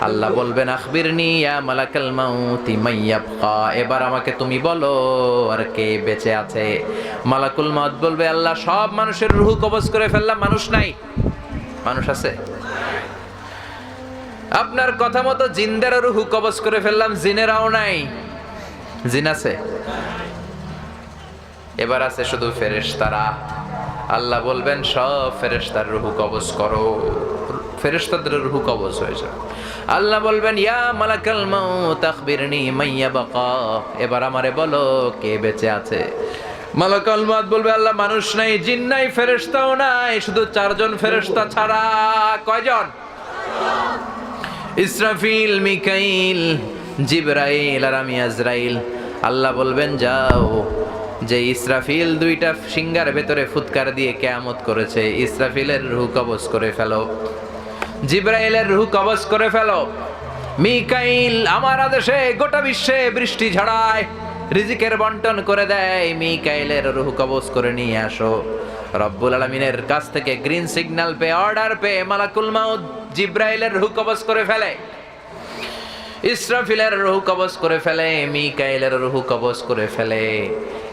আল্লাহ বলবেন আখবিরনি ইয়া মালাকাল মাউতি মাইয়াবকা, এবার আমাকে তুমি বলো আর কে বেঁচে আছে। মালাকুল মাউত বলবে আল্লাহ সব মানুষের রূহ কবজ করে ফেললাম, মানুষ নাই। মানুষ আছে? আপনার কথা মতো জিনদের রূহ কবজ করে ফেললাম, জিনেরাও নাই। জিন আছে? এবার আছে শুধু ফেরেশতারা। আল্লাহ বলবেন সব ফেরেশতার রূহ কবজ করো, ফেরেশতাদের রূহ কবজ হয়ে যায়। আল্লাহ বলবেন ইয়া মালাকাল মাউত আখবিরনি মাইয়াবকা, এবার আমারে বলো কে বেঁচে আছে। মালাকুল মাউত বলবে আল্লাহ মানুষ নাই, জিন নাই, ফেরেশতাও নাই, শুধু চারজন ফেরেশতা ছাড়া। কয়জন? ইসরাফিল, মিকাইল, জিবরাইল আর আমি আজরাইল। আল্লাহ বলবেন যাও, যে ইসরাফিল দুইটা সিংহার ভেতরে ফুৎকার দিয়ে কিয়ামত করেছে, ইসরাফিলের রূহ কবজ করে ফেলো, জিবরাইলের রূহ কবজ করে ফেলো। মিকাইল আমার আদেশে গোটা বিশ্বে বৃষ্টি ঝড়ায়, রিজিকের বন্টন করে দেয়, মিকাইলের রূহ কবজ করে নিয়ে আসো। রব্বুল আলামিনের কাছ থেকে গ্রিন সিগন্যাল পেয়ে, অর্ডার পেয়ে মালাকুল মাউত জিবরাইলের রূহ কবজ করে ফেলে, ইসরাফিলের রূহ কবজ করে ফেলে, মিকাইলের রূহ কবজ করে ফেলে।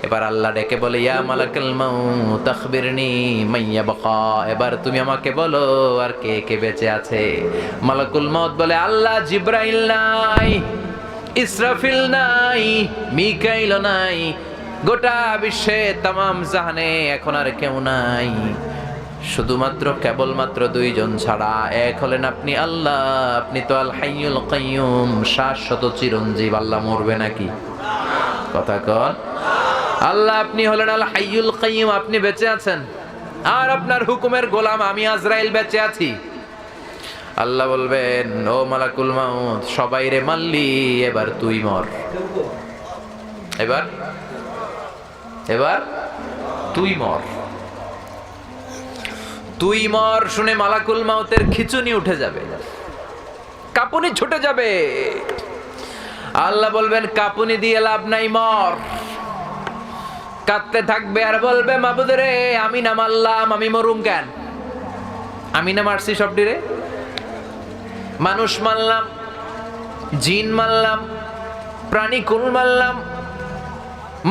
এবার আল্লাহ ডেকে বলে ইয়া মালাকুল মাউত আখবিরনি মাইয়াবকা, এবার তুমি আমাকে বলো আর কে কে বেঁচে আছে। মালাকুল মাউত বলে আল্লাহ জিবরাইল নাই, ইসরাফিল নাই, মিকাইল নাই, গোটা বিশ্বে তামাম জাহানে এখন আর কেউ নাই, শুধুমাত্র কেবলমাত্র দুইজন ছাড়া। এক হলেন আপনি আল্লাহ, আপনি তো আল হাইয়ুল কাইয়ুম, শাশ্বত চিরঞ্জীব। আল্লাহ মরবে নাকি? কথা কন। আল্লাহ আপনি হলেন আল হাইয়ুল কাইয়ুম, আপনি বেঁচে আছেন, আর আপনার হুকুমের গোলাম আমি আজরাইল বেঁচে আছি। আল্লাহ বলবেন ও মালাকুল মাউত সবাই রে মারলি, এবার তুই মর, এবার এবার তুই মর, তুই মর। শুনে মালাকুল মাউতের খিচুনি উঠে যাবে, কাঁপুনি ছুটে যাবে। আল্লাহ বলবেন কাঁপুনি দিয়ে লাভ নাই, মর। কাঁদতে থাকবে আর বলবে মাবুদ রে আমি না মারলাম, আমি মরুম কেন? আমি না মারছি সবটি রে, মানুষ মারলাম, জিন মারলাম, প্রাণী কুল মারলাম,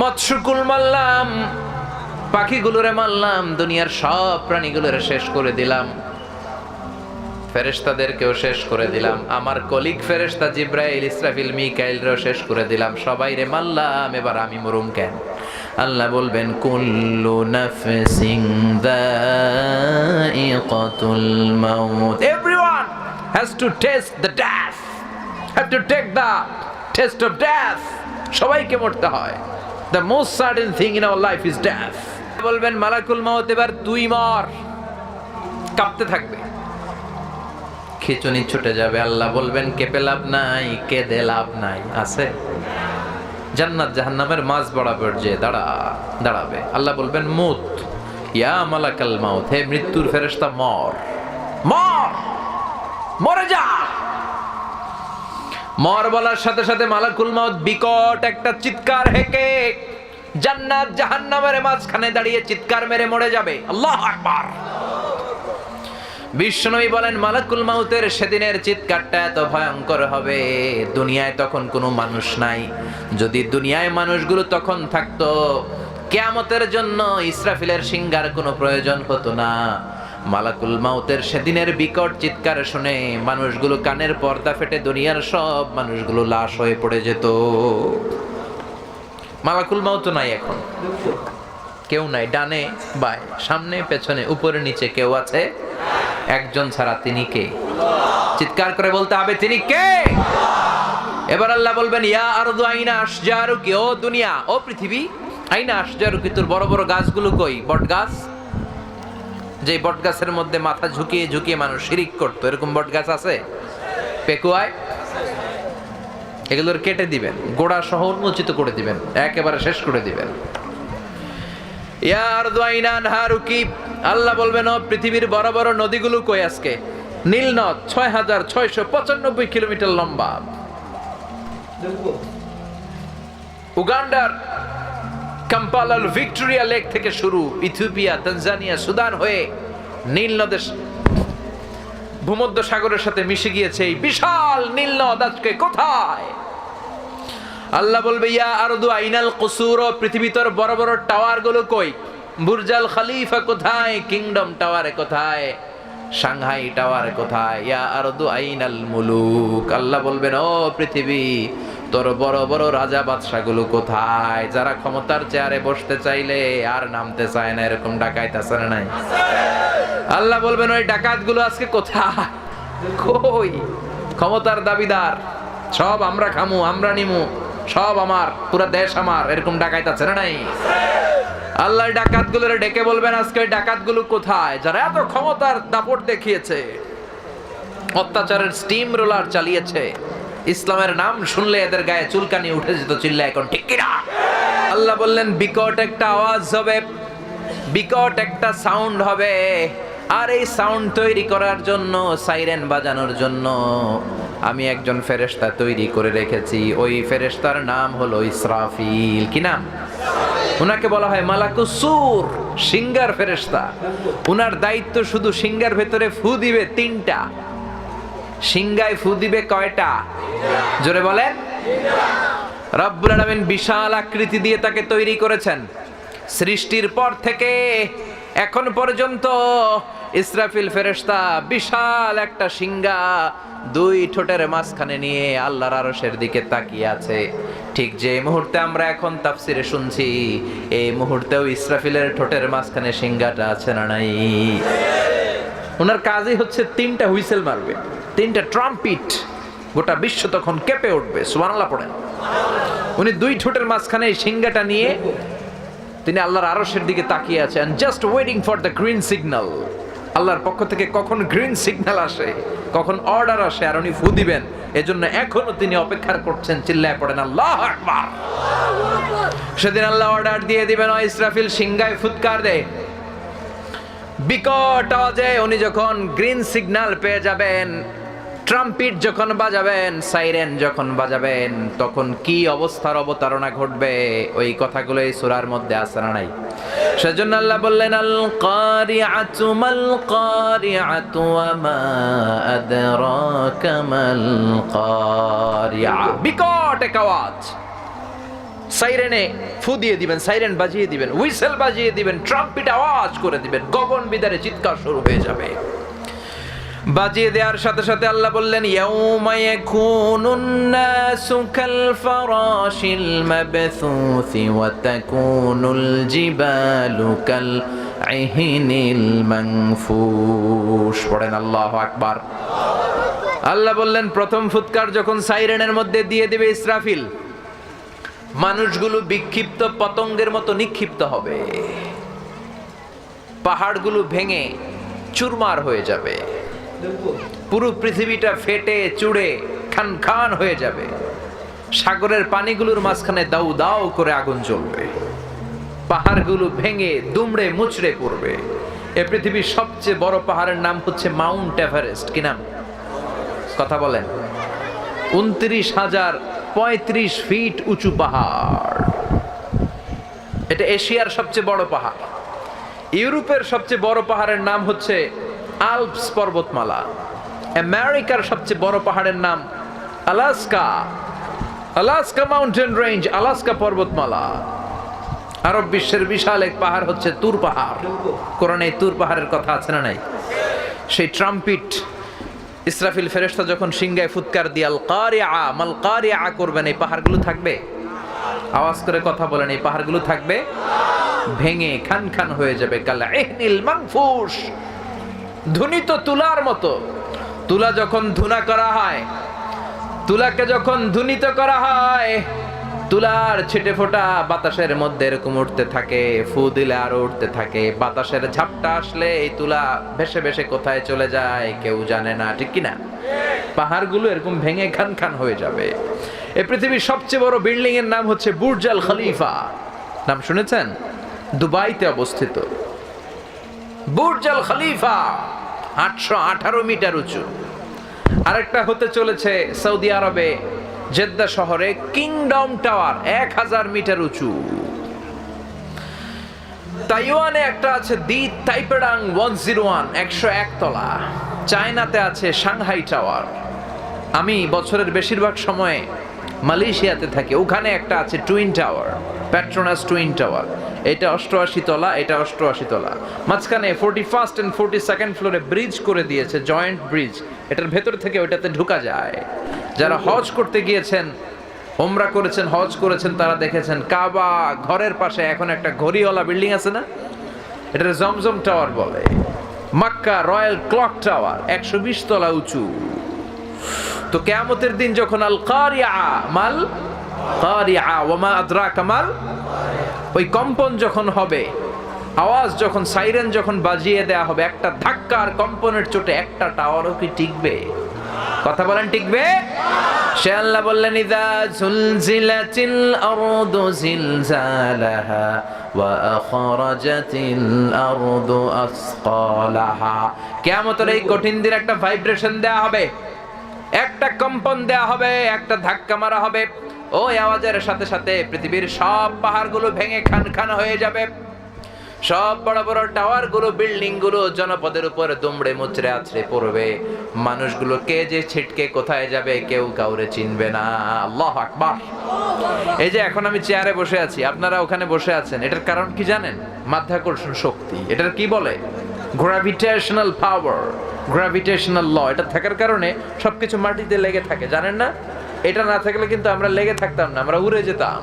মৎস্যকুল মারলাম, পাখিগুলোরে মারলাম, দুনিয়ার সব প্রাণীগুলোরে শেষ করে দিলাম, ফেরেশতাদেরকেও শেষ করে দিলাম, আমার কলিগ ফেরেশতা জিবরাইল, ইসরাফিল, মিকাইলরেও শেষ করে দিলাম, সবাই রে মারলাম, এবার আমি মরুম কেন? আল্লাহ বলবেন কুল্লু নাফসিন যায়িকাতুল মাউত, everyone has to test the death, have to take the test of death. সবাইকে মরতে হয়। The most certain thing in our life is death. বলবেন মালাকুল মাউত এবার তুই মর। কাঁপতে থাকবে, খিচুনি ছুটে যাবে। আল্লাহ বলবেন কেঁপে লাভ নাই, কেঁদে লাভ নাই। আছে? জান্নাত জাহান্নামের মাঝ বরাবর যে দাঁড়াবে। আল্লাহ বলবেন মুত ইয়া মালাকাল মাউত, হে মৃত্যুর ফেরেশতা মর, মর, মরে যা। মর বলার সাথে সাথে মালাকুল মাউত বিকট একটা চিৎকার হেঁকে জান্নাত জাহান্নামের মাঝখানে দাঁড়িয়ে চিৎকার মেরে মরে যাবে। আল্লাহু আকবার। বিশ্বনবী বলেন মালাকুল মাউতের সেদিনের চিৎকারটা এত ভয়ঙ্কর হবে, দুনিয়ায় তখন কোনো মানুষ নাই। যদি দুনিয়ায় মানুষগুলো তখন থাকতো, কিয়ামতের জন্য ইসরাফিলের সিংহার কোনো প্রয়োজন হতো না। মালাকুল মাউতের সেদিনের বিকট চিৎকার শুনে মানুষগুলো কানের পর্দা ফেটে দুনিয়ার সব মানুষগুলো লাশ হয়ে পড়ে যেত। মালাকুল মাউত নাই, এখন কেউ নাই, ডানে বায় সামনে পেছনে উপরে নিচে কেউ আছে একজন ছাড়া, তিনি কে? চিৎকার করে বলতে হবে তিনি কে? এবার আল্লাহ বলবেন ইয়া আরদু আইনা আশজারুকি, ও দুনিয়া, ও পৃথিবী, আইনা আশজারুকি, তোর বড় বড় গাছগুলো কই? বট গাছ, যে বট গাছের মধ্যে মাথা ঝুঁকিয়ে ঝুঁকিয়ে মানুষ শিরিক করতো, এরকম বট গাছ আছে? পেকুয়ায় এগুলোর কেটে দিবেন, গোড়া সহ উন্মোচিত করে দিবেন, একেবারে শেষ করে দিবেন। ইয়া আরদু আইনা আনহারুকি, আল্লাহ বলবেন ও পৃথিবীর বড় বড় নদীগুলো কই আজকে? নীল নদ ৬,৬৯৫ কিলোমিটার লম্বা, উগান্ডার কাম্পালার ভিক্টোরিয়া লেক থেকে শুরু, ইথিওপিয়া, তানজানিয়া, সুদান হয়ে নীল নদের ভূমধ্য সাগরের সাথে মিশে গিয়েছে এই বিশাল নীল নদ আজকে কোথায়? আল্লাহ বলবে ইয়া আরদু আইনাল কুসুর, পৃথিবীর বড় বড় টাওয়ার গুলো কই? বুর্জাল খলিফা কোথায়? কিংডম টাওয়ারে কোথায়? সাংহাই টাওয়ারে কোথায়? ইয়া আরদু আইনাল মুলুক, আল্লাহ বলবেন ও পৃথিবী তোর বড় বড় রাজা বাদশা গুলো কোথায়? যারা ক্ষমতার চেয়ারে বসতে চাইলে আর নামতে চায় না, এরকম ডাকাইত আছে না নাই? আল্লাহ বলবেন ওই ডাকাত গুলো আজকে কোথায়? কই? ক্ষমতার দাবিদার সব আমরা খামু, আমরা নিমু, সব আমার, পুরো দেশ আমার, এরকম ডাকাইত আছে না নাই? আল্লাহ ডাকাত গুলোরে ডেকে বলবেন আজকে ওই ডাকাত গুলো কোথায়? যারা এত ক্ষমতার দাপট দেখিয়েছে, অত্যাচারের স্টিম রোলার চালিয়েছে, ইসলামের নাম শুনলে এদের গায়ে চুলকানি উঠে যেত, চিল্লা এখন ঠিক কিনা? আল্লাহ বললেন বিকট একটা আওয়াজ হবে, বিকট একটা সাউন্ড হবে, আর এই সাউন্ড তৈরি করার জন্য, সাইরেন বাজানোর জন্য আমি একজন ফেরেশতা তৈরি করে রেখেছি। ওই ফেরেশতার নাম হলো ইসরাফিল। কি নাম? উনাকে বলা হয় মালাকুস সূর, সিংহার ফেরেশতা। উনার দায়িত্ব শুধু সিংহার ভেতরে ফু দিবে 3টা। সিংহায় ফু দিবে কয়টা? জোরে বলেন। রব্বুল আলামিন বিশাল আকৃতি দিয়ে তাকে তৈরি করেছেন। সৃষ্টির পর থেকে এখন পর্যন্ত ইসরাফিল ফেরেশতা বিশাল একটা সিংহা 2 ঠোঁটের মাঝখানে নিয়ে আল্লাহর আরশের দিকে তাকিয়ে আছে। ঠিক যে মুহূর্তে আমরা এখন তাফসিরে শুনছি, এই মুহূর্তেও ইসরাফিলের ঠোঁটের মাঝখানে সিংহাটা আছে না নাই? ওনার কাজই হচ্ছে 3টা হুইসেল মারবে, 3টা ট্রাম্পিট, গোটা বিশ্ব তখন কেঁপে উঠবে। সুবহানাল্লাহ পড়েন। উনি 2 ঠোঁটের মাঝখানে এই সিংহাটা নিয়ে তিনি আল্লাহর আরশের দিকে তাকিয়ে আছেন, just waiting for the green signal. আল্লাহর পক্ষ থেকে কখন গ্রিন সিগন্যাল আসে, কখন অর্ডার আসে, আর উনি ফু দিবেন, এজন্য এখনো তিনি অপেক্ষা করছেন। চিল্লায় পড়েন আল্লাহু আকবার। সেদিন আল্লাহ অর্ডার দিয়ে দিবেন, ও ইসরাফিল সিংহায় ফুৎকার দে। বিকট আওয়াজে উনি যখন গ্রিন সিগন্যাল পেয়ে যাবেন, ট্রাম্পিট যখন বাজাবেন, সাইরেন যখন বাজাবেন, তখন কি অবস্থার অবতারণা ঘটবে, ওই কথাগুলো এই সূরার মধ্যে আছে না নাই? সেজন্য আল্লাহ বললেন আল কারিআতু মাল কারিআতু ওয়া মা আদরাকা মাল কারিআ। বিকট এক আওয়াজ, সাইরেনে ফু দিয়ে দিবেন, সাইরেন বাজিয়ে দিবেন, হুইসেল বাজিয়ে দিবেন, ট্রাম্পিট আওয়াজ করে দিবেন, গগন বিদারে চিৎকার শুরু হয়ে যাবে। বাজিয়ে দেওয়ার সাথে সাথে আল্লাহ বললেন ইয়াউমা ইয়াকুনুন নাসু কাল ফারাশিল মাবসুসি ওয়া তাকুনুল জিবালু কাল ইহনিল মানফুশ। পড়েন আল্লাহু আকবার। আল্লাহ বললেন প্রথম ফুৎকার যখন সাইরেনের মধ্যে দিয়ে দিবে ইসরাফিল, মানুষগুলো বিক্ষিপ্ত পতঙ্গের মতো নিক্ষিপ্ত হবে, পাহাড়গুলো ভেঙে চুরমার হয়ে যাবে, পুরো পৃথিবীটা ফেটে চুড়ে খান খান হয়ে যাবে, সাগরের পানিগুলোর মাঝখানে দাউ দাউ করে আগুন জ্বলবে, পাহাড়গুলো ভেঙে দুমড়ে মুচড়ে পড়বে। এই পৃথিবীর সবচেয়ে বড় পাহাড়ের নাম হচ্ছে মাউন্ট এভারেস্ট। কি নাম? কথা বলেন। 29,035 ফিট উঁচু পাহাড়। এটা এশিয়ার সবচেয়ে বড় পাহাড়। ইউরোপের সবচেয়ে বড় পাহাড়ের নাম হচ্ছে আল্পস পর্বতমালা। আমেরিকার সবচেয়ে বড় পাহাড়ের নাম Alaska, Alaska mountain range, Alaska পর্বতমালা। আরব বিশ্বের বিশাল এক পাহাড় হচ্ছে তুর পাহাড়। কোরআনে তুর পাহাড়ের কথা আছে না নাই? সেই ট্রাম্পিট ইসরাফিল ফেরেশতা যখন সিংহায় ফুৎকার দিয়ে আল কারিআ মাল কারিআ করবেন, এই পাহাড়গুলো থাকবে? আওয়াজ করে কথা বলেন, এই পাহাড়গুলো থাকবে? ভেঙে খান খান হয়ে যাবে। কাল ইহনিল মানফুশ, ধুনিত তুলার মতো। তুলা যখন ধুনা করা হয়, তুলাকে যখন ধুনিত করা হয়, তুলার ছিটে ফোঁটা বাতাসের মধ্যে এরকম উঠতে থাকে, ফু দিলে আরো উঠতে থাকে। বাতাসের ঝাপটা আসলে এই তুলা ভেসে ভেসে কোথায় চলে যায় কেউ জানে না, ঠিক কিনা? পাহাড়গুলো এরকম ভেঙে খান খান হয়ে যাবে। এই পৃথিবীর সবচেয়ে বড় বিল্ডিং এর নাম হচ্ছে বুর্জ আল খলিফা। নাম শুনেছেন? দুবাইতে অবস্থিত বুর্জ আল খলিফা 818 মিটার উঁচু। আরেকটা হতে চলেছে সৌদি আরবে জেদ্দা শহরে কিংডম টাওয়ার 1000 মিটার উঁচু। তাইওয়ানে একটা আছে দি তাইপেডাং 101, 101 তলা। চায়নাতে আছে সাংহাই টাওয়ার। আমি বছরের বেশিরভাগ সময়ে মালয়েশিয়াতে থাকি, ওখানে একটা আছে twin tower, Petronas twin tower. এটা 88 তলা, এটা 88 তলা। মাঝখানে 41st and 42nd ফ্লোরে ব্রিজ করে দিয়েছে, জয়েন্ট ব্রিজ। এটার ভেতর থেকে ওইটাতে ঢোকা যায়। যারা হজ করতে গিয়েছেন, ওমরা করেছেন, হজ করেছেন, তারা দেখেছেন কাবা ঘরের পাশে এখন একটা ঘড়িওয়ালা বিল্ডিং আছে না, এটার জমজম টাওয়ার বলে। মক্কা রয়্যাল ক্লক টাওয়ার 120 তলা উঁচু। তো কিয়ামতের দিন যখন আল কারিয়া মাল কারিয়া ওয়া মা আদরাকা মাল, ওই কম্পন যখন হবে, আওয়াজ যখন, সাইরেন যখন বাজিয়ে দেয়া হবে, একটা ধাক্কার কম্পনের চোটে একটা টাওয়ারও কি টিকবে? কথা বলেন, টিকবে? সে আল্লাহ বললেন ইযা জুলজিলাতিল আরদু জিলজালাহা ওয়া আখরাজাতিল আরদু আসকালাহা। কিয়ামতের এই কঠিন দিন একটা ভাইব্রেশন দেয়া হবে, একটা কম্পন দেয়া হবে, একটা ধাক্কা মারা হবে। ওই আওয়াজের সাথে সাথে পৃথিবীর সব পাহাড়গুলো ভেঙে খান খান হয়ে যাবে। সব বড় বড় টাওয়ার গুলো, বিল্ডিং গুলো জনপদের উপরে দুমড়ে মুচড়ে আছড়ে পড়বে। মানুষগুলো কে যে ছিটকে কোথায় যাবে কেউ কাউরে চিনবে না। আল্লাহু আকবার। এই যে এখন আমি চেয়ারে বসে আছি, আপনারা ওখানে বসে আছেন, এটার কারণ কি জানেন? মাধ্যাকর্ষণ শক্তি। এটার কি বলে? গ্র্যাভিটেশনাল পাওয়ার, গ্র্যাভিটেশনাল ল। এটা থাকার কারণে সবকিছু মাটিতে লেগে থাকে, জানেন না? এটা না থাকলে কিন্তু আমরা লেগে থাকতাম না, আমরা উড়ে যেতাম।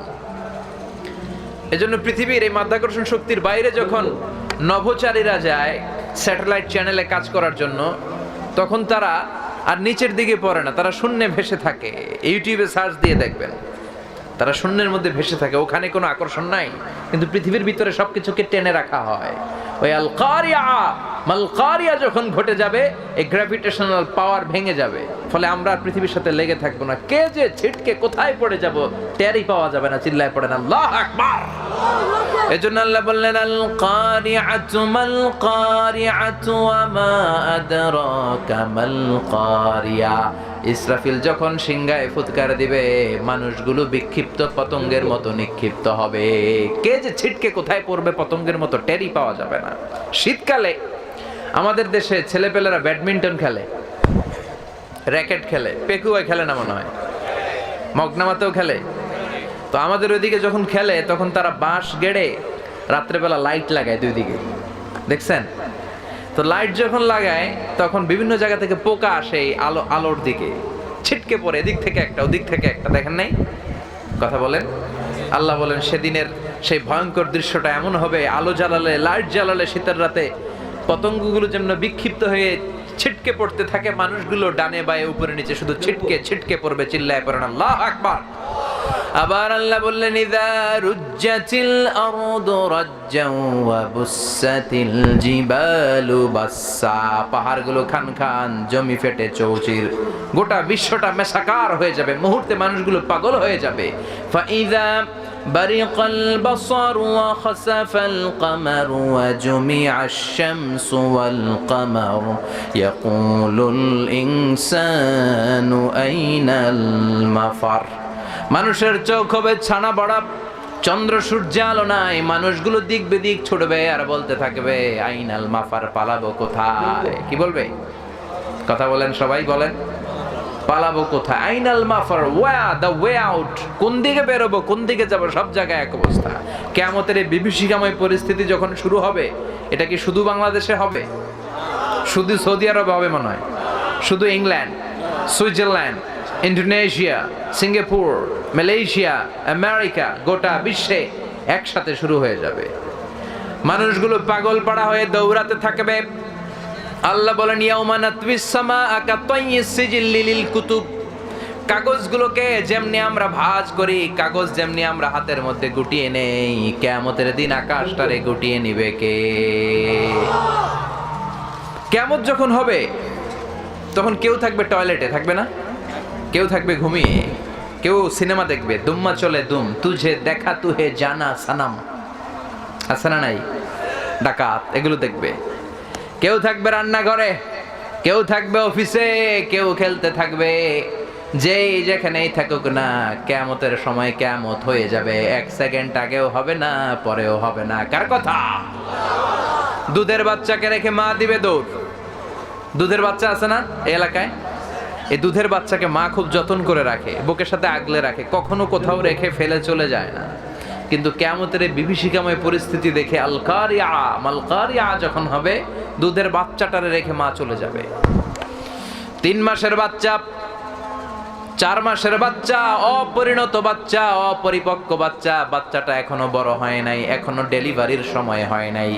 এজন্য পৃথিবীর এই মাধ্যাকর্ষণ শক্তির বাইরে যখন নভোচারীরা যায় স্যাটেলাইট চ্যানেলে কাজ করার জন্য, তখন তারা আর নিচের দিকে পড়ে না, তারা শূন্যে ভেসে থাকে। ইউটিউবে সার্চ দিয়ে দেখবেন, তারা শূন্যের মধ্যে ভেসে থাকে। ওখানে কোনো আকর্ষণ নাই, কিন্তু পৃথিবীর ভিতরে সবকিছুকে টেনে রাখা হয়। ওই আল কারিয়া মাল কারিয়া যখন ঘটে যাবে, এই গ্র্যাভিটেশনাল পাওয়ার ভেঙে যাবে। ফলে আমরা আর পৃথিবীর সাথে লেগে থাকবো না। কে যে ছিটকে কোথায় পড়ে যাব টেরই পাওয়া যাবে না। চিল্লায় পড়েন আল্লাহু আকবার। এজন্য আল্লাহ বললেন আল কারিআতু মাল কারিআতু ওয়া মা আদরাকা মাল কারিয়া। ইসরাফিল যখন সিংহায় ফুৎকার দিবে, মানুষগুলো বিক্ষিপ্ত পতঙ্গের মতো নিক্ষিপ্ত হবে। কে যে ছিটকে কোথায় পড়বে পতঙ্গের মতো টেরই পাওয়া যাবে না। শীতকালে আমাদের দেশে ছেলেপেলেরা ব্যাডমিন্টন খেলে, র্যাকেট খেলে, পেকুয়া খেলে না মনে হয়, মগনামাতেও খেলে। তো আমাদের ওইদিকে যখন খেলে তখন তারা বাঁশ গেড়ে রাত্রেবেলা লাইট লাগায় দুই দিকে, দেখছেন? তো লাইট যখন লাগায় তখন বিভিন্ন জায়গা থেকে পোকা আসে এই আলোর দিকে, ছিটকে পড়ে, এদিক থেকে একটা ওদিক থেকে একটা, দেখেন নাই? কথা বলেন। আল্লাহ বলেন সেদিনের সেই ভয়ঙ্কর দৃশ্যটা এমন হবে, আলো জ্বালালে, লাইট জ্বালালে শীতের রাতে পতঙ্গগুলো যেন বিক্ষিপ্ত হয়ে ছিটকে পড়তে থাকে, মানুষগুলো ডানে বায়ে উপরে নিচে শুধু ছিটকে ছিটকে পড়বে। চিল্লায় পড়েন আল্লাহু আকবার। আবার আল্লাহ বললেন ইযা রুজ্জাতিল আরদু রাজ্জান ওয়া বুসাতিল জিবালু বাসসা। পাহাড়গুলো খান খান, জমি ফেটে চৌচির, গোটা বিশ্বটা মেসাকার হয়ে যাবে। মুহূর্তে মানুষগুলো পাগল হয়ে যাবে। ফাইযা বারিকাল বাসার ওয়া খাসাফাল কমার ওয়া জুমিআশ শামসু ওয়াল কমার ইয়াকুলুল ইনসানু আইনাল মাফার। মানুষের চোখ হবে ছানা বড়া, চন্দ্র সূর্য আলো নাই, মানুষগুলো দিক বেদিক ছুটবে আর বলতে থাকবে আইনাল মাফার, পালাবো কোথায়? কি বলবে? কথা বলেন, সবাই বলেন, পালাবো কোথায়? আইনাল মাফার, দ্য ওয়ে আউট। কোন দিকে বেরোবো, কোন দিকে যাবো? সব জায়গায় এক অবস্থা। কিয়ামতের এই বিভীষিকাময় পরিস্থিতি যখন শুরু হবে, এটা কি শুধু বাংলাদেশে হবে? শুধু সৌদি আরবে হবে মনে হয়? শুধু England, Switzerland, Indonesia, Singapore, Malaysia, America, গোটা বিশ্বে একসাথে শুরু হয়ে যাবে। মানুষগুলো পাগল পাড়া হয়ে দৌড়াতে থাকবে। আল্লাহ বলেন ইয়াউমা নাতবিস সামাআ কাতাইয়িস সিজিল্লি লিল কুতুব। কাগজগুলোকে যেমনি আমরা ভাঁজ করি, কাগজ যেমনি আমরা হাতের মধ্যে গুটিয়ে নেই, কিয়ামতের দিন আকাশটারে গুটিয়ে নিবে কে? কিয়ামত যখন হবে তখন কেউ থাকবে টয়লেটে, থাকবে না? কেউ থাকবে ঘুমিয়ে, কেউ সিনেমা দেখবে, দুম্মা চলে দুম, তুঝে দেখা তুহে জানা সানাম, আছে না নাই? ডাকাত, এগুলো দেখবে। কেউ থাকবে রান্নাঘরে, কেউ থাকবে অফিসে, কেউ খেলতে থাকবে। যেই যেখানেই থাকুক না, কিয়ামতের সময় কিয়ামত হয়ে যাবে। এক সেকেন্ড আগেও হবে না, পরেও হবে না। কার কথা? দুধের বাচ্চাকে রেখে মা দিবে দৌড়, দুধের বাচ্চা আছে না এই এলাকায়? এই দুধের বাচ্চাকে মা খুব যত্ন করে রাখে, বুকের সাথে আগলে রাখে, কখনো কোথাও রেখে ফেলে চলে যায় না। কিন্তু কিয়ামতের এই বিভীষিকাময় পরিস্থিতি দেখে আল কারিয়া মাল কারিয়া যখন হবে, দুধের বাচ্চাটারে রেখে মা চলে যাবে। 3 মাসের বাচ্চা, 4 মাসের বাচ্চা, অপরিণত বাচ্চা, অপরিপক্ক বাচ্চা, বাচ্চাটা এখনো বড় হয় নাই, এখনো ডেলিভারির সময় হয় নাই,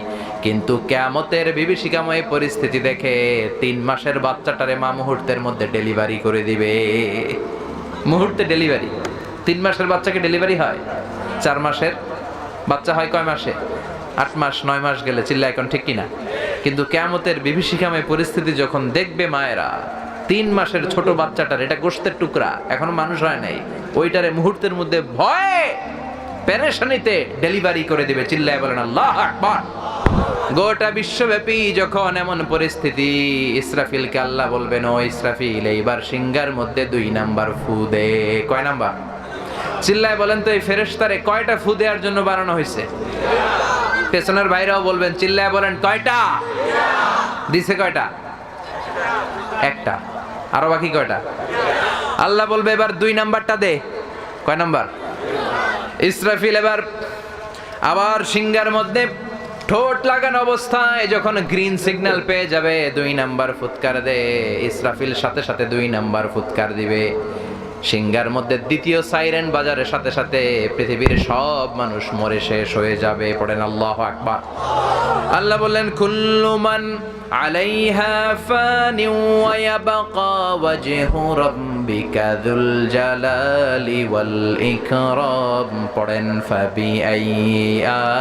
কিন্তু কিয়ামতের বিভীষিকাময় পরিস্থিতি দেখে 3 মাসের বাচ্চাটারে মা মুহূর্তের মধ্যে ডেলিভারি করে দিবে। মুহূর্তে ডেলিভারি। 3 মাসের বাচ্চাকে ডেলিভারি হয়, 4 মাসের বাচ্চা হয় কয় মাসে? 8 মাস 9 মাস গেলে, চিল্লা এখন ঠিক কিনা? কিন্তু কিয়ামতের বিভীষিকাময় পরিস্থিতি যখন দেখবে মায়েরা, 3 মাসের ছোট বাচ্চাটার, এটা গোশতের টুকরা, এখনো মানুষ হয় নাই, ওইটারে মুহূর্তের মধ্যে ভয়ে পেরেশানিতে ডেলিভারি করে দিবে। চিল্লায় বলেন আল্লাহু আকবার। গোটা বিশ্বব্যাপী যখন এমন পরিস্থিতি, ইসরাফিলকে আল্লাহ বলবেন, ও ইসরাফিল এইবার সিংহার মধ্যে 2 নাম্বার ফু দে। কয় নাম্বার? চিল্লায় বলেন তো এই ফেরেশতারে কয়টা ফু দেওয়ার জন্য বানানো হয়েছে? পেছনের ভাইরাও বলবেন, চিল্লায় বলেন কয়টা দিছে? কয়টা? একটা। আরো বাকি কয়টা? আল্লাহ বলবে এবার 2 নাম্বারটা দে। কয় নাম্বার? ইসরাফিল এবার আবার সিংহার মধ্যে ঠোঁট লাগানো অবস্থায় যখন গ্রিন সিগন্যাল পেয়ে যাবে, 2 নাম্বার ফুৎকার দে। ইসরাফিল সাথে সাথে 2 নাম্বার ফুৎকার দিবে। সিংহার মধ্যে দ্বিতীয় সাইরেন বাজারের সাথে সাথে পৃথিবীর সব মানুষ মরে শেষ হয়ে যাবে। পড়েন আল্লাহু আকবার। আল্লাহ বললেন, কুল্লু মান আলাইহা ফানি ওয়া ইয়াবকা ওয়াজহু রাব্বিকা যুল জালালি ওয়াল ইকরাম। পড়েন ফাবি আইয়ি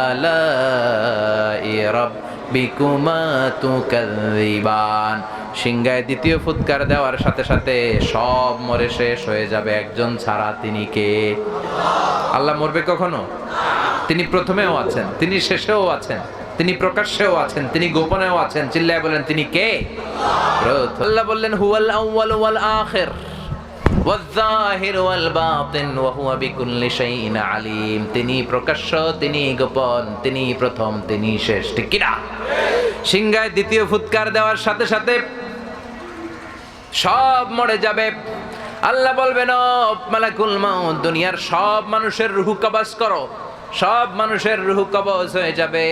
আলাই রাব্বিকুমা তুকাযিবান। সিংহায় দ্বিতীয় ফুৎকার দেওয়ার সাথে সাথে সব মরে শেষ হয়ে যাবে, একজন ছাড়া। তিনি কে? আল্লাহ মরবে কখনো? তিনি প্রথমেও আছেন, তিনি শেষেও আছেন, তিনি প্রকাশ্যেও আছেন, তিনি গোপনেও আছেন। চিল্লায় বলেন তিনি কে? আল্লাহ বললেন, হুয়াল আউয়াল ওয়াল আখির ওয়াল যাহির ওয়াল বাতিন ওয়া হুয়া বিকুল্লি শাইইন আলিম। তিনি প্রকাশ্য, তিনি গোপন, তিনি প্রথম, তিনি শেষ। ঠিক কি না? সিংহায় দ্বিতীয় ফুৎকার দেওয়ার সাথে সাথে সব মরে যাবে। আল্লাহ বলবেন, ও মালাকুল মাউত, দুনিয়ার সব মানুষের রূহ কবজ করো। সব মানুষের রূহ কবজ হয়ে যাবে।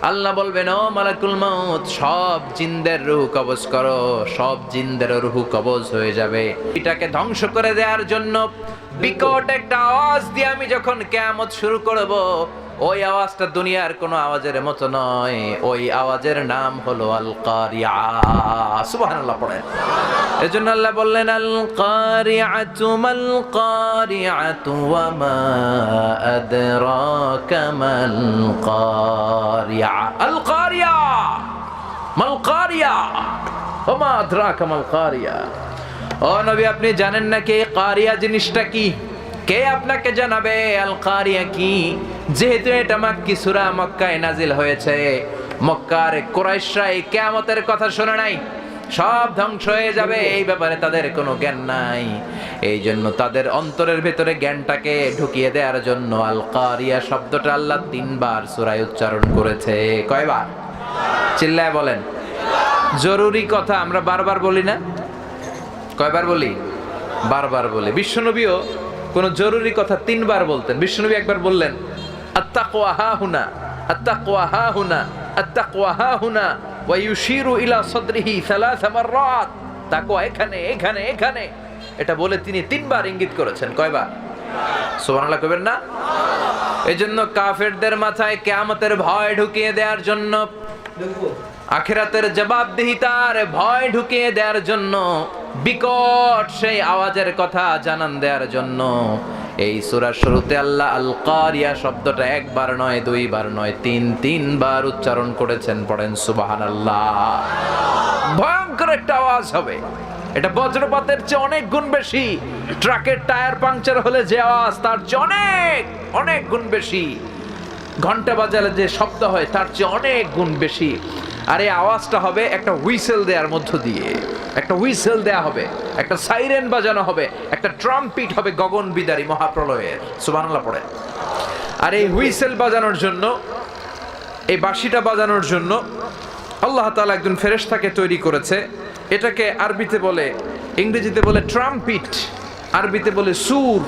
আল্লাহ বলবেন, ও মালাকুল মাউত, সব জিনদের রূহ কবজ করো। সব জিনদের রূহ কবজ হয়ে যাবে। এটাকে ধ্বংস করে দেওয়ার জন্য বিকট একটা আওয়াজ দিয়ে আমি যখন কিয়ামত শুরু করব, ওই আওয়াজটা দুনিয়ার কোনো আওয়াজের মতো নয়। ওই আওয়াজের নাম হলো আল কারিয়া। সুবহানাল্লাহ পড়েন। এজন্য আল্লাহ বললেন, আল কারিআতু মাল কারিআতু ওয়া মা আদরাকা মাল কারিয়া। আল কারিয়া মাল কারিয়া ওয়া মা আদরাকা মাল কারিয়া। ও নবী, আপনি জানেন না কে কারিয়া জিনিসটা কি? কে আপনাকে জানাবে আল কারিয়া কি? যেহেতু এটা মাক্কি সূরা, মক্কায় নাজিল হয়েছে, মক্কার কুরাইশরা এই কিয়ামতের কথা শুনে নাই, সব ধ্বংস হয়ে যাবে এই ব্যাপারে তাদের কোনো জ্ঞান নাই। এই জন্য তাদের অন্তরের ভেতরে জ্ঞানটাকে ঢুকিয়ে দেওয়ার জন্য আল কারিয়া শব্দটা আল্লাহ 3 বার সূরায় উচ্চারণ করেছে। কয়বার? চিল্লায় বলেন। জরুরি কথা আমরা বারবার বলি না? কয়বার বলি? বারবার বলি। বিশ্বনবীও কোন জরুরি কথা 3 বার বলতেন। বিশ্বনবী একবার বললেন, আত্তাকওয়া হাহুনা, আত্তাকওয়া হাহুনা, আত্তাকওয়া হাহুনা ওয়া ইউশিরু ইলা সাদরিহি 3 মাররাত। তাকওয়া এখানে, এখানে, এখানে। এটা বলে তিনি 3 বার ইঙ্গিত করেছেন। কয়বার? সুবহানাল্লাহ কইবেন না? এজন্য কাফেরদের মাথায় কিয়ামতের ভয় ঢুকিয়ে দেওয়ার জন্য, আখিরাতের জবাবদিহিতার ভয় ঢুকিয়ে দেওয়ার জন্য, বিকট সেই আওয়াজের কথা জানান দেওয়ার জন্য এই সূরার শুরুতে আল্লাহ আল কারিয়া শব্দটা 1 বার নয়, 2 বার নয়, 3 বার উচ্চারণ করেছেন। পড়েন সুবহানাল্লাহ। ভয়ঙ্কর একটা আওয়াজ হবে। এটা বজ্রপাতের চেয়ে অনেক গুণ বেশি। ট্রাকের টায়ার পাংচার হলে যে আওয়াজ, তার চেয়ে অনেক অনেক গুণ বেশি। ঘন্টা বাজালে যে শব্দ হয়, তার চেয়ে অনেক গুণ বেশি। আর এই আওয়াজটা হবে একটা হুইসেল দেওয়ার মধ্য দিয়ে। একটা হুইসেল দেয়া হবে, একটা সাইরেন বাজানো হবে, একটা ট্রাম্পিট হবে গগন বিদারী মহাপ্রলয়ের। সুবহানাল্লাহ পড়ে। আর এই হুইসেল বাজানোর জন্য, এই বাঁশিটা বাজানোর জন্য আল্লাহ তাআলা একজন ফেরেশতাকে তৈরি করেছে। এটাকে আরবিতে বলে, ইংরেজিতে বলে ট্রাম্পিট, আরবিতে বলে সুর।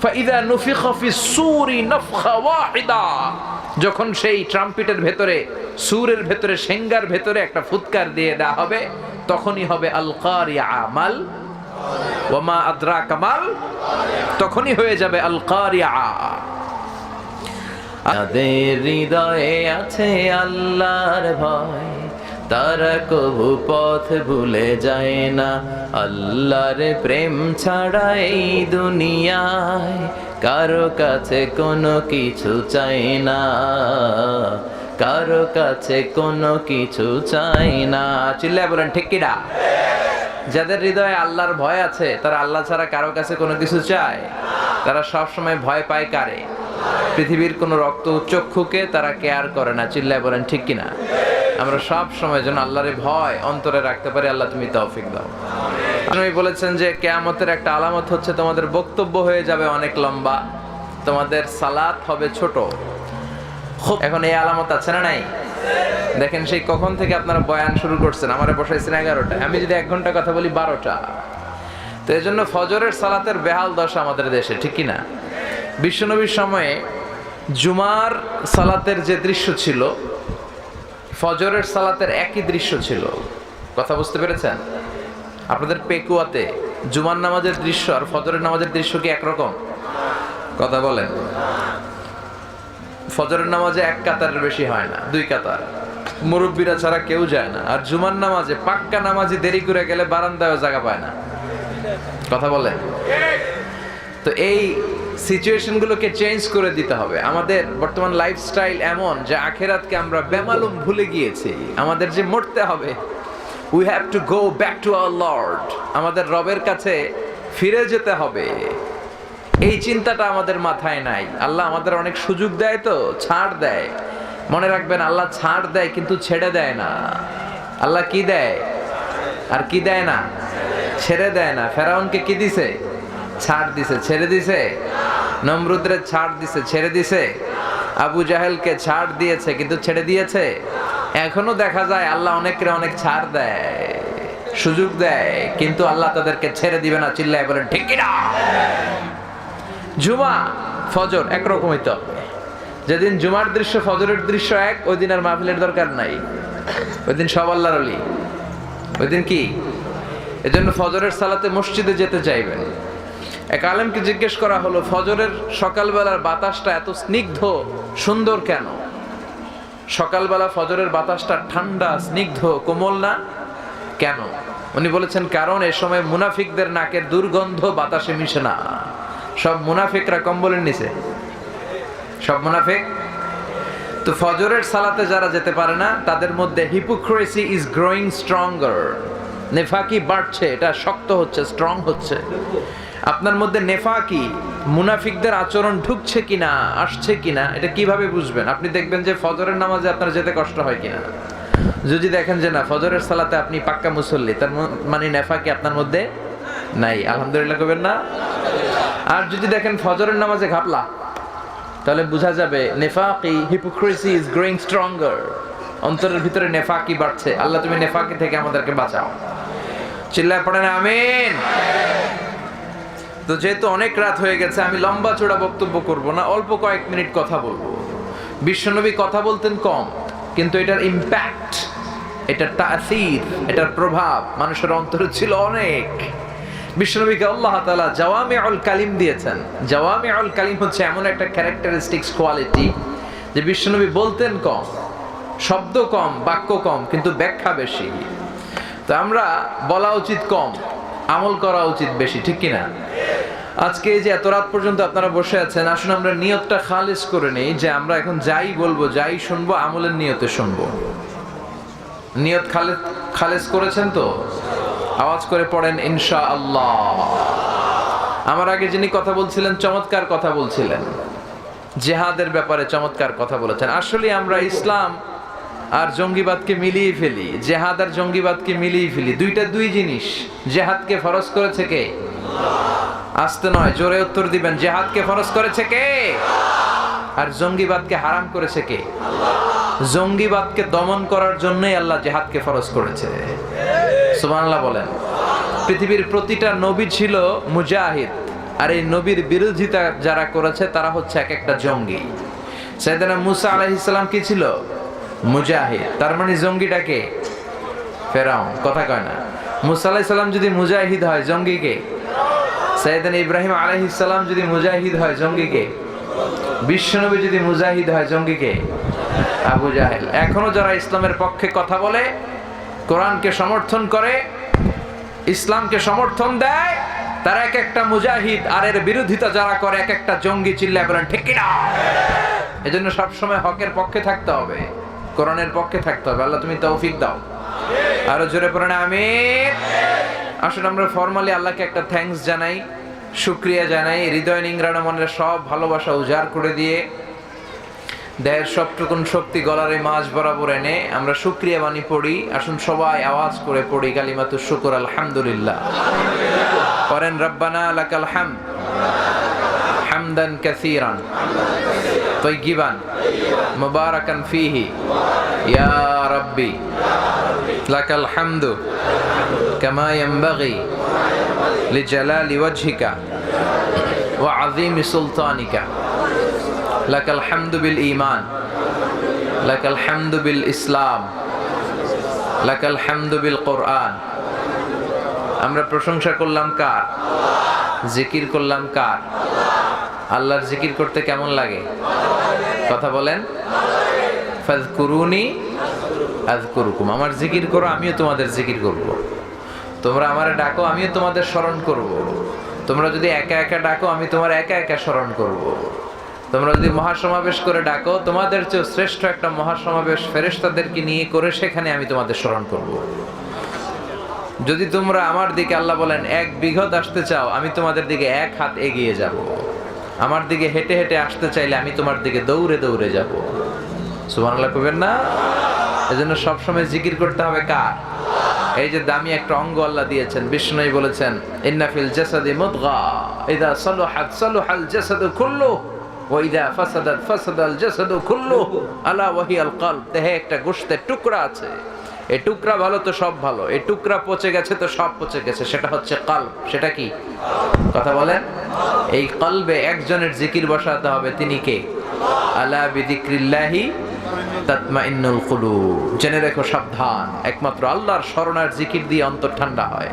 ফাইদা নুফিখা ফিস সূরি নাফখা ওয়াহিদা, যখন সেই ট্রাম্পিটের ভেতরে, সুরের ভেতরে, সেঙ্গার ভেতরে একটা ফুৎকার দিয়ে দেওয়া হবে, তখনই হবে আল কারিআ মাল ওয়া মা আদরাকা মাল, তখনই হয়ে যাবে আল কারিআ। যাদের হৃদয়ে আছে আল্লাহর ভয়, তারা কবু পথ ভুলে যায় না। আল্লাহর প্রেম ছাড়া এই দুনিয়ায় কারো কাছে কোনো কিছু চাই না, কারো কাছে কোনো কিছু চাই না। চিল্লায় বলেন ঠিক কিনা? যাদের হৃদয়ে আল্লাহর ভয় আছে তারা আল্লাহ ছাড়া কারো কাছে কোনো কিছু চায়? তারা সব সময় ভয় পায় কারে? পৃথিবীর কোনো রক্ত চক্ষুকে তারা কেয়ার করে না। চিল্লায় বলেন ঠিক কিনা? আমরা সব সময় যেন আল্লাহর ভয় অন্তরে রাখতে পারি। আল্লাহ তুমি তৌফিক দাও। আপনি বলেছেন যে কিয়ামতের একটা আলামত হচ্ছে তোমাদের বক্তব্য হয়ে যাবে অনেক লম্বা, তোমাদের সালাত হবে ছোট। এখন এই আলামত আছে না নাই? দেখেন সেই কখন থেকে আপনারা বয়ান শুরু করছেন, আমারে বসাইছেন 11টায়, আমি যদি 1 ঘন্টা কথা বলি 12টা। তো এই জন্য ফজরের সালাতের বেহাল দশা আমাদের দেশে, ঠিক কিনা? বিশ্বনবীর সময়ে জুমার সালাতের যে দৃশ্য ছিল, ফজরের সালাতের একই দৃশ্য ছিল। কথা বুঝতে পেরেছেন? আপনাদের পেকুয়াতে জুমার নামাজের দৃশ্য আর ফজরের নামাজের দৃশ্য কি একরকম? কথা বলেন। ফজরের নামাজে 1 কাতারের বেশি হয় না, 2 কাতার, মুরব্বীরা ছাড়া কেউ যায় না। আর জুমার নামাজে পাক্কা নামাজি দেরি করে গেলে বারান্দায় জায়গা পায় না। কথা বলেন। তো এই সিচুয়েশনগুলোকে চেঞ্জ করে দিতে হবে। আমাদের বর্তমান লাইফস্টাইল এমন যে আখেরাতকে আমরা বেমালুম ভুলে গিয়েছি। আমাদের যে মরতে হবে, we have to go back to our Lord, আমাদের রবের কাছে ফিরে যেতে হবে। এই চিন্তাটা আমাদের মাথায় নাই। আল্লাহ আমাদের অনেক সুযোগ দেয়, তো ছাড় দেয়। মনে রাখবেন, আল্লাহ ছাড় দেয় কিন্তু ছেড়ে দেয় না। আল্লাহ কি দেয় আর কি দেয় না? ছেড়ে দেয় না। ফেরাউনকে কি দিছে? ছাড় দিছে, ছেড়ে দিছে? নমরুদরে ছাড় দিছে, ছেড়ে দিছে? আবু জাহেলকে ছাড় দিয়েছে কিন্তু ছেড়ে দিয়েছে? এখনো দেখা যায় আল্লাহ অনেকরে অনেক ছাড় দেয়, সুযোগ দেয়, কিন্তু আল্লাহ তাদেরকে ছেড়ে দিবে না। চিল্লায় বলেন ঠিক কিনা? জুমা ফজর একরকম হইতে হবে। যেদিন জুমার দৃশ্য ফজরের দৃশ্য এক, ওই দিন আর মাহফিলের দরকার নাই। ওই দিন সব আল্লাহর ওলি। ওই দিন কি? এজন্য ফজরের সালাতে মসজিদে যেতে চাইবেন। এক আলেমকে জিজ্ঞেস করা হলো, ফজরের সকালবেলার বাতাসটা এত স্নিগ্ধ সুন্দর কেন? সকালবেলা ফজরের বাতাসটা ঠান্ডা, স্নিগ্ধ, কোমল না কেন? উনি বলেছেন, কারণ এ সময় মুনাফিকদের নাকের দুর্গন্ধ বাতাসে মিশে না। সব মুনাফিকরা কম্বলের নিচে, সব মুনাফিক। তো ফজরের সালাতে যারা যেতে পারে না, তাদের মধ্যে হিপোক্রেসি ইজ গ্রোয়িং স্ট্রঙ্গার। নেফাকি বাড়ছে, এটা শক্ত হচ্ছে, স্ট্রং হচ্ছে। আপনার মধ্যে নেফাকি, মুনাফিকদের আচরণ ঢুকছে কিনা, আসছে কিনা, এটা কিভাবে বুঝবেন? আপনি দেখবেন যে ফজরের নামাজে আপনার যেতে কষ্ট হয় কিনা। যদি দেখেন যে না, ফজরের সালাতে আপনি পাক্কা মুসল্লি, তার মানে নেফাকি আপনার মধ্যে নাই, আলহামদুলিল্লাহ করবেন না? আর যদি দেখেন ফজরের নামাজে ঘাপলা, তাহলে বোঝা যাবে নেফাকি, হিপোক্রেসি ইজ গ্রোয়িং স্ট্রঙ্গার। অন্তরের ভিতরে নেফাকি বাড়ছে। আল্লাহ তুমি নেফাকি থেকে আমাদেরকে বাঁচাও। চিল্লায় পড়েন আমিন। তো যেহেতু অনেক রাত হয়ে গেছে, আমি লম্বা চড়া বক্তব্য করব না, অল্প কয়েক মিনিট কথা বলবো। বিশ্বনবী কথা বলতেন কম, কিন্তু এটার ইম্প্যাক্ট, এটার তাসীর, এটার প্রভাব মানুষের অন্তরে ছিল অনেক। বিশ্বনবীকে আল্লাহ তাআলা জাওয়ামিউল কালিম দিয়েছেন। জাওয়ামিউল কালিম হচ্ছে এমন একটা ক্যারেক্টারিস্টিক্স, কোয়ালিটি, যে বিশ্বনবী বলতেন কম, শব্দ কম, বাক্য কম, কিন্তু ব্যাখ্যা বেশি। তো আমরা বলা উচিত কম, আমল করা উচিত বেশি, ঠিক কিনা? আজকে এই যে এত রাত পর্যন্ত আপনারা বসে আছেন, আসুন আমরা নিয়তটা খালিস করে নেই যে আমরা এখন যাই বলবো, যাই শুনবো, আমলের নিয়তে শুনবো। নিয়ত খালিস করেছেন তো? আওয়াজ করে পড়েন ইনশাআল্লাহ। আমার আগে যিনি কথা বলছিলেন চমৎকার কথা বলছিলেন, জিহাদের ব্যাপারে চমৎকার কথা বলেছেন। আসলে আমরা ইসলাম আর জঙ্গিবাদকে মিলিয়ে ফেলি, জিহাদ আর জঙ্গিবাদকে মিলিয়ে ফেলি। দুইটা দুই জিনিস। জিহাদকে ফরজ করেছে কে? আস্তে নয়, জোরে উত্তর দিবেন। জিহাদকে ফরজ করেছে কে? আর জঙ্গিবাদকে হারাম করেছে কে? জঙ্গিবাদকে দমন করার জন্যই আল্লাহ জিহাদকে ফরজ করেছে। সুবহানাল্লাহ বলেন। পৃথিবীর প্রতিটা নবী ছিল মুজাহিদ, আর এই নবীর বিরোধিতা যারা করেছে তারা হচ্ছে এক একটা জঙ্গি। সাইয়েদনা মুসা আলাইহিস সালাম কি ছিল? মুজাহিদ। তার মানে জঙ্গিটাকে ফেরাউন, কথা কয় না। মুসা আলাইহিস সালাম যদি মুজাহিদ হয়, জঙ্গি কে? সাইয়েদনা ইব্রাহিম আলাইহিস সালাম যদি মুজাহিদ হয়, জঙ্গি কে? বিশ্বনবী যদি মুজাহিদ হয়, জঙ্গি কে? আবু জাহেল। এখনো যারা ইসলামের পক্ষে কথা বলে, কোরআনকে সমর্থন করে, ইসলামকে সমর্থন দেয়, তারা এক একটা মুজাহিদ, আর এর বিরোধিতা যারা করে এক একটা জঙ্গি। চিল্লায় বলেন ঠিক কিনা? এজন্য সবসময় হকের পক্ষে থাকতে হবে, কোরআনের পক্ষে থাকতে হবে। আল্লাহ তুমি তৌফিক দাও। আরো জোরে পড়েন আমিন। আসুন আমরা ফরমালি আল্লাহকে একটা থ্যাঙ্কস জানাই, শুকরিয়া জানাই, হৃদয় নিংড়ানো মনের সব ভালোবাসা উজাড় করে দিয়ে দেহের সবটুকুন শক্তি গলার এই মাঝ বরাবর এনে আমরা শুকরিয়া বাণী পড়ি। আসুন সবাই আওয়াজ করে পড়ি কালিমাতুশ শুকর, আলহামদুলিল্লাহ। পড়েন রব্বানা লাকাল হামদ হামদান কাসীরান তাইয়িবান মুবারাকান ফীহি ইয়া রাব্বি লাকাল হামদু কামা ইয়ানবাগি লিজালালি ওয়াজহিকা ওয়া আযীমি সুলতানিকা। লাকাল হামদু বিল ঈমান, লাকাল হামদু বিল ইসলাম, লাকাল হামদু বিল কোরআন। আমরা প্রশংসা করলাম কার? জিকির করলাম কার? আল্লাহর জিকির করতে কেমন লাগে? কথা বলেন। ফাযকুরুনি আযকুরুকুম। আমার জিকির করো, আমিও তোমাদের জিকির করব। তোমরা আমারে ডাকো, আমিও তোমাদের স্মরণ করব। তোমরা যদি একা একা ডাকো, আমি তোমার একা একা স্মরণ করব। তোমরা যদি মহাসমাবেশ করে ডাকো, তোমাদের চেয়ে শ্রেষ্ঠ একটা মহাসমাবেশ ফেরেশতাদেরকে নিয়ে করে সেখানে আমি তোমাদের স্মরণ করব। যদি তোমরা আমার দিকে, আল্লাহ বলেন, 1 বিঘত আসতে চাও, আমি তোমাদের দিকে 1 হাত এগিয়ে যাব। আমার দিকে হেঁটে হেঁটে আসতে চাইলে আমি তোমার দিকে দৌড়ে দৌড়ে যাব। সুবহানাল্লাহ কইবেন না? এজন্য সবসময় জিকির করতে হবে কার? এই যে দামি একটা অঙ্গ আল্লাহ দিয়েছেন, বিষ্ণুই বলেছেন ইন্না ফিল জাসাদি মুদগা ইযা সালাহাত সালাহাল জাসাদু কুল্লুহু ওয়া ইযা ফাসাদাত ফাসাদাল জাসাদু কুল্লুহু আলা ওয়া হিয়াল কলব। দেহে একটা গোশতের টুকরা আছে, এই টুকরা ভালো তো সব ভালো, এই টুকরা পচে গেছে তো সব পচে গেছে, সেটা হচ্ছে কলব। সেটা কি? কথা বলেন। এই কলবে একজনের জিকির বসাতে হবে, তিনি কে? আলা বিযিক্রিল্লাহি তাতমাইন্নুল কুলুব। জেনে রেখো, সাবধান, একমাত্র আল্লাহর স্মরণের জিকির দিয়ে অন্তর ঠান্ডা হয়।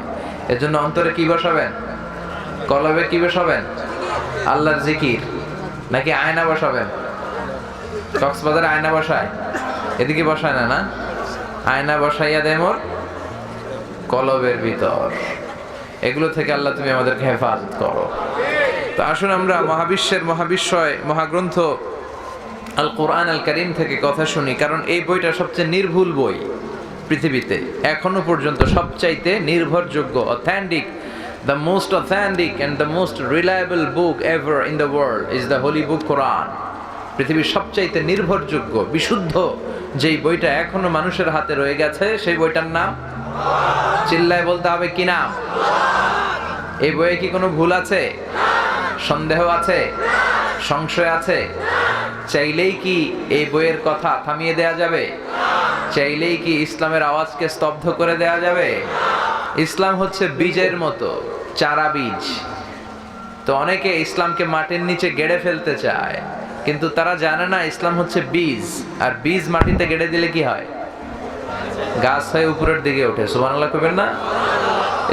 এজন্য অন্তরে কি বসাবেন? কলবে কি বসাবেন? আল্লাহর জিকির। নাকি আয়না বসাবেন? কক্সবাজারে আয়না বসায়, এদিকে বসায় না? না, আয়না বসাইয়া দেয় মোর কলবের ভিতর। এগুলো থেকে আল্লাহ তুমি আমাদেরকে হেফাজত করো। তো আসুন আমরা মহাবিশ্বের মহাবিশ্বয় মহাগ্রন্থ আল কোরআন আল কারীম থেকে কথা শুনি, কারণ এই বইটা সবচেয়ে নির্ভুল বই পৃথিবীতে এখনো পর্যন্ত। সবচাইতে নির্ভরযোগ্য, authentic, the most authentic and the most reliable book ever in the world is the holy book Quran. পৃথিবীর সবচাইতে নির্ভরযোগ্য বিশুদ্ধ যেই বইটা এখনো মানুষের হাতে রয়ে গেছে, সেই বইটার নাম চিল্লায় বলতে হবে কি নাম? এই বইয়ে কি কোনো ভুল আছে? সন্দেহ আছে? সংশয় আছে? চাইলেই কি এই বইয়ের কথা থামিয়ে দেয়া যাবে? চাইলেই কি ইসলামের আওয়াজকে স্তব্ধ করে দেয়া যাবে? ইসলাম হচ্ছে বীজের মতো, চারা বীজ। তো অনেকে ইসলামকে মাটির নিচে গেড়ে ফেলতে চায়, কিন্তু তারা জানে না ইসলাম হচ্ছে বীজ, আর বীজ মাটিতে গেড়ে দিলে কি হয়? গাছ হয়ে উপরের দিকে ওঠে। সুবহানাল্লাহ কইবেন না?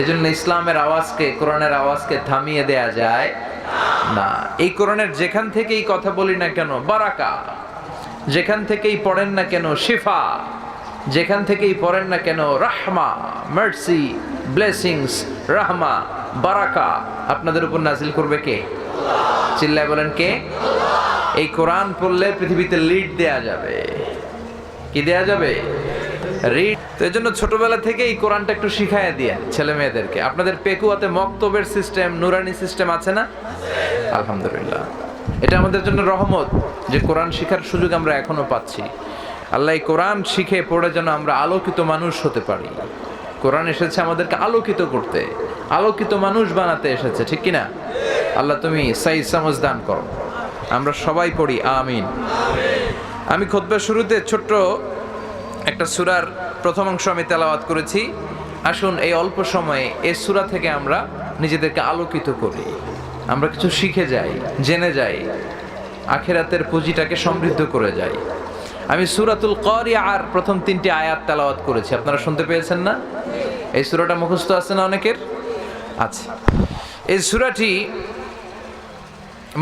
এজন্য ইসলামের আওয়াজকে, কোরআনের আওয়াজকে থামিয়ে দেয়া যায় না। এই কোরআনের যেখান থেকেই কথা বলি না কেন বারাকা, যেখান থেকেই পড়েন না কেন শিফা, যেখান থেকেই পড়েন না কেন রাহমা, মার্সি, ব্লেসিংস, রাহমা, বারাকা আপনাদের উপর নাজিল করবে কে? চিল্লায় বলেন কে? এই কোরআন পড়লে পৃথিবীতে লিড দেয়া যাবে। কি দেয়া যাবে? রিড। তো এই জন্য ছোটবেলা থেকে এই কোরআনটা একটু শিখাইয়া দিয়ে ছেলে মেয়েদেরকে। আপনাদের পেকুয়াতে মক্তবের সিস্টেম, নুরানি সিস্টেম আছে না? আলহামদুলিল্লাহ, এটা আমাদের জন্য রহমত যে কোরআন শিখার সুযোগ আমরা এখনো পাচ্ছি। আল্লাহ এই কোরআন শিখে পড়ে যেন আমরা আলোকিত মানুষ হতে পারি। কোরআন এসেছে আমাদেরকে আলোকিত করতে, আলোকিত মানুষ বানাতে এসেছে, ঠিক কিনা? আল্লাহ তুমি সাই সমঝ দান করো। আমরা সবাই পড়ি আমিন। আমি খুতবার শুরুতে ছোট্ট একটা সূরার প্রথম অংশ আমি তেলাওয়াত করেছি। আসুন এই অল্প সময়ে এই সূরা থেকে আমরা নিজেদেরকে আলোকিত করি, আমরা কিছু শিখে যাই, জেনে যাই, আখিরাতের পুঁজিটাকে সমৃদ্ধ করে যাই। আমি সূরাতুল কারিয়ার প্রথম 3টি আয়াত তেলাওয়াত করেছি, আপনারা শুনতে পেয়েছেন না? এই সূরাটা মুখস্থ আছে না অনেকের? আচ্ছা, এই সূরাটি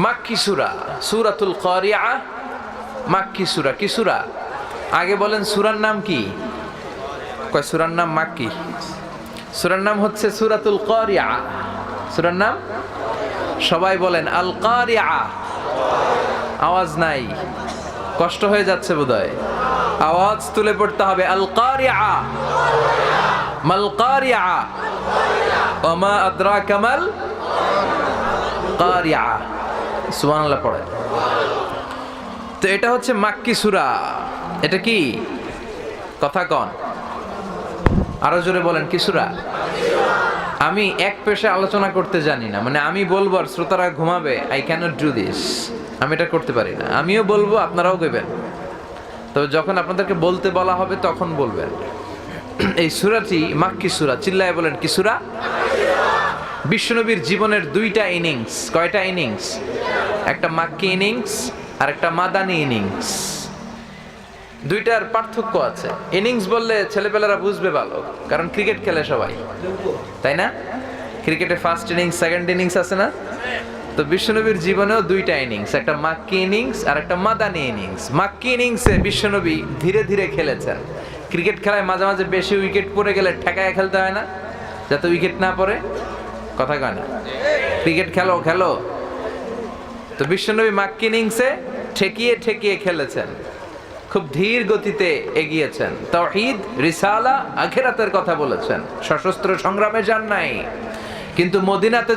মাক্কি সূরা, সূরাতুল কারিয়া মাক্কি সূরা। কি সূরা? আগে বলেন সূরার নাম কি? কয় সূরার নাম মাক্কি? সূরার নাম হচ্ছে সূরাতুল কারিয়া। সূরার নাম সবাই বলেন আল কারিয়া। আওয়াজ নাই, কষ্ট হয়ে যাচ্ছে বোধহয়, আওয়াজ তুলে পড়তে হবে। আল কারিয়া, মাল কারিয়া, ওয়া মা আদরাকা মাল কারিয়া। সুবহানাল্লাহ পড়ে। তো এটা হচ্ছে মাক্কি সূরা। এটা কি? কথা কন, আরো জোরে বলেন, কি সূরা? আমি এক পেশে আলোচনা করতে জানি না, মানে আমি বলবো আর শ্রোতারা ঘুমাবে, আই ক্যানট ডু দিস, আমি এটা করতে পারি না। আমিও বলবো, আপনারাও গেবেন, তবে যখন আপনাদেরকে বলতে বলা হবে তখন বলবেন। এই সূরাটি মাক্কি সূরা। চিল্লায় বলেন, কি সূরা? বিশ্বনবীর জীবনের 2টা ইনিংস। কয়টা ইনিংস? একটা মাক্কি ইনিংস আর একটা মাদানী ইনিংস। 2টার পার্থক্য আছে। ইনিংস বললে ছেলেপেলেরা বুঝবে ভালো, কারণ ক্রিকেট খেলে সবাই, তাই না? ক্রিকেটে ফার্স্ট ইনিংস, সেকেন্ড ইনিংস আছে না? তো বিশ্বনবীর জীবনেও 2টা ইনিংস, একটা মাক্কি ইনিংস আর একটা মাদানী ইনিংস। মাক্কি ইনিংসে বিশ্বনবী ধীরে ধীরে খেলেছেন। ক্রিকেট খেলায় মাঝে মাঝে বেশি উইকেট পড়ে গেলে ঠেকায় খেলতে হয় না, যাতে উইকেট না পড়ে। কথা কয় না? ক্রিকেট খেলো। তো বিশ্বনবী মাক্কি ইনিংসে ঠেকিয়ে ঠেকিয়ে খেলেছেন, খুব ধীর গতিতে এগিয়েছেন, তাওহীদ, রিসালা, আখিরাতের কথা বলেছেন, সশস্ত্র সংগ্রামে যান নাই। কিন্তু মদিনাতে